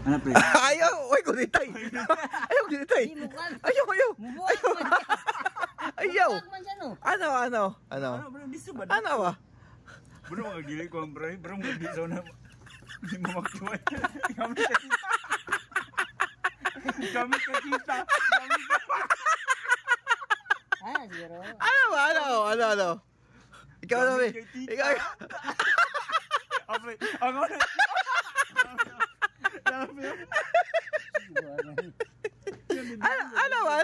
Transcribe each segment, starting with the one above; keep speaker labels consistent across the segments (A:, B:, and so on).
A: Ano pre?
B: Ayaw! Uy, kunitay! Ayaw, kunitay! Ayaw, ayaw! Ayaw! Ano?
A: Ano bro, biso ba?
B: Ano ba?
A: Bro, magagili ko ang bro. Bro, magbiso na. Hindi mo magtuway. Gamit ka kita.
C: Ah, siguro.
B: Ano ba? Ano? Ikaw na, be. Ikaw.
A: Apre, ang ano?
B: Ano ba?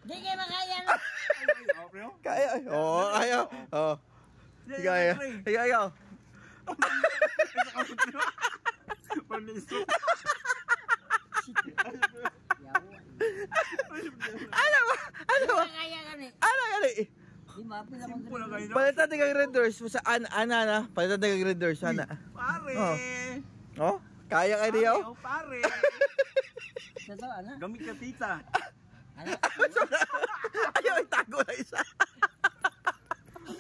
C: Di kayo makaya na.
B: Kaya. Oo, ayaw. Oo. Ikaw.
A: Paniso.
B: Ano ba?
C: Makaya ka ni.
B: Ano gali?
C: Di mapil ako.
A: Simple lang kayo.
B: Palitan ng red doors sa ana na. Palitan ng red doors ana.
A: Pare.
B: Oh, kaya ka niyo?
A: Pare.
C: Sa ano?
A: Gamit ka tita.
B: Ayaw itago na isa.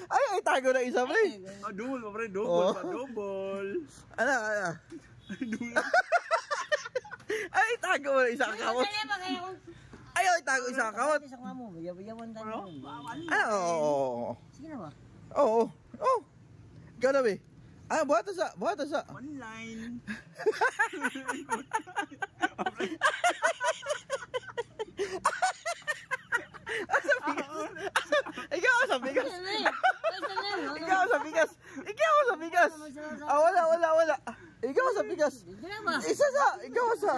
B: Ayaw itago na isa, pre.
A: Double pa pre,
B: Oh.
A: double.
B: Ano? Ayaw itago na isa kamot.
C: Kaya makaya ko.
B: Ayaw itago isa kamot.
C: Sa kamo, yawan tayo.
B: Ano? Oo.
C: Sige na ba?
B: Oo. Ikaw na, be. Ah, buhat sa.
A: One line.
B: Ikaw sa bigas. Ikaw sa bigas. Ah, wala. Ikaw sa bigas. Isa sa. Ikaw sa.